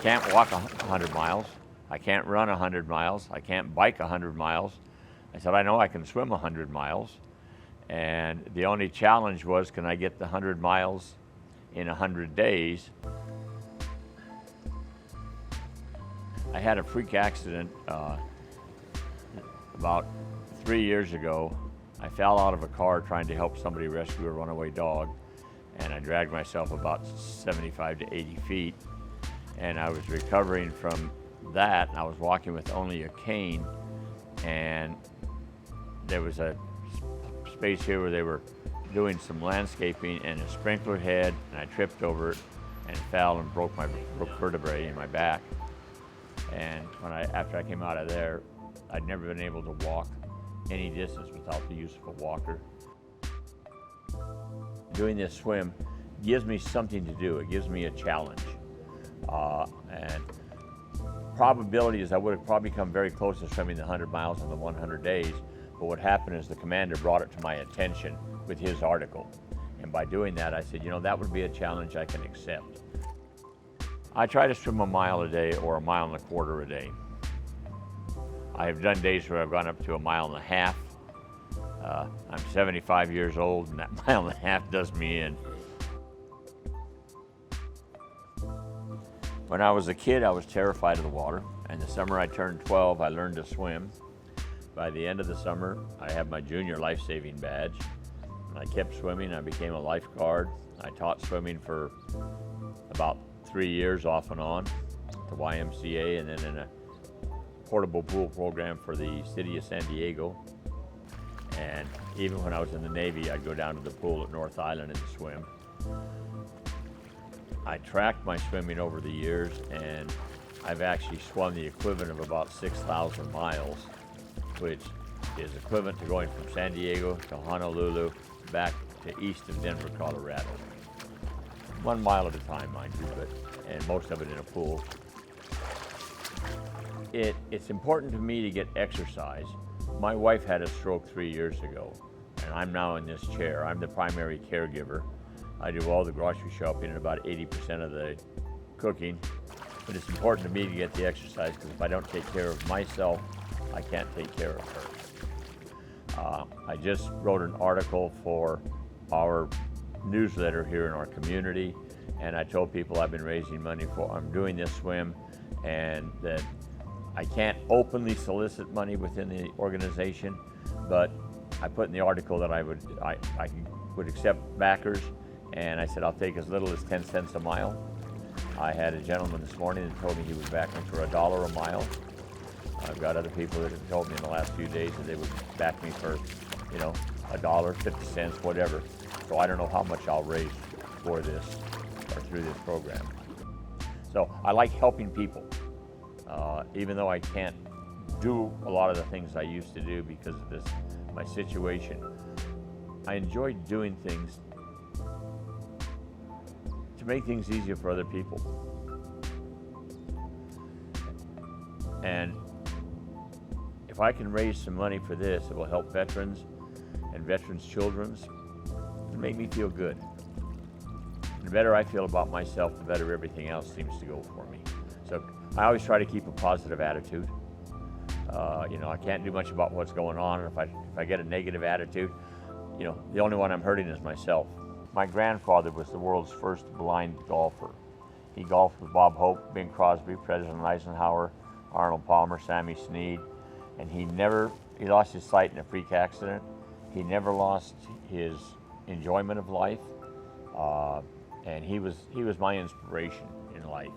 can't walk 100 miles. I can't run 100 miles. I can't bike 100 miles. I said, I know I can swim 100 miles. And the only challenge was, can I get the 100 miles in 100 days? I had a freak accident about 3 years ago. I fell out of a car trying to help somebody rescue a runaway dog, and I dragged myself about 75 to 80 feet. And I was recovering from that. I was walking with only a cane, and there was a space here where they were doing some landscaping, and a sprinkler head, and I tripped over it and fell and broke vertebrae in my back. And after I came out of there, I'd never been able to walk any distance without the use of a walker. Doing this swim gives me something to do. It gives me a challenge. And probability is I would have probably come very close to swimming the 100 miles in the 100 days, but what happened is the commander brought it to my attention with his article. And by doing that, I said, you know, that would be a challenge I can accept. I try to swim a mile a day or a mile and a quarter a day. I have done days where I've gone up to a mile and a half. I'm 75 years old, and that mile and a half does me in. When I was a kid, I was terrified of the water, and the summer I turned 12, I learned to swim. By the end of the summer, I had my junior life-saving badge. I kept swimming. I became a lifeguard. I taught swimming for about 3 years off and on at the YMCA, and then in a portable pool program for the city of San Diego. And even when I was in the Navy, I'd go down to the pool at North Island and swim. I tracked my swimming over the years, and I've actually swum the equivalent of about 6,000 miles, which is equivalent to going from San Diego to Honolulu back to east of Denver, Colorado. 1 mile at a time, mind you, and most of it in a pool. It's important to me to get exercise. My wife had a stroke 3 years ago, and I'm now in this chair. I'm the primary caregiver. I do all the grocery shopping and about 80% of the cooking. But it's important to me to get the exercise, because if I don't take care of myself, I can't take care of her. I just wrote an article for our newsletter here in our community, and I told people I've been raising money for, I'm doing this swim, and that I can't openly solicit money within the organization, but I put in the article that I would accept backers, and I said I'll take as little as 10 cents a mile. I had a gentleman this morning that told me he would back me for $1 a mile. I've got other people that have told me in the last few days that they would back me for, you know, $1, 50 cents, whatever. So I don't know how much I'll raise for this or through this program. So I like helping people. Even though I can't do a lot of the things I used to do because of my situation, I enjoy doing things to make things easier for other people. And if I can raise some money for this, it will help veterans and veterans' children. It'll make me feel good. The better I feel about myself, the better everything else seems to go for me. So I always try to keep a positive attitude. You know, I can't do much about what's going on, and if I get a negative attitude, you know, the only one I'm hurting is myself. My grandfather was the world's first blind golfer. He golfed with Bob Hope, Bing Crosby, President Eisenhower, Arnold Palmer, Sammy Snead, and he lost his sight in a freak accident. He never lost his enjoyment of life, and he was my inspiration in life.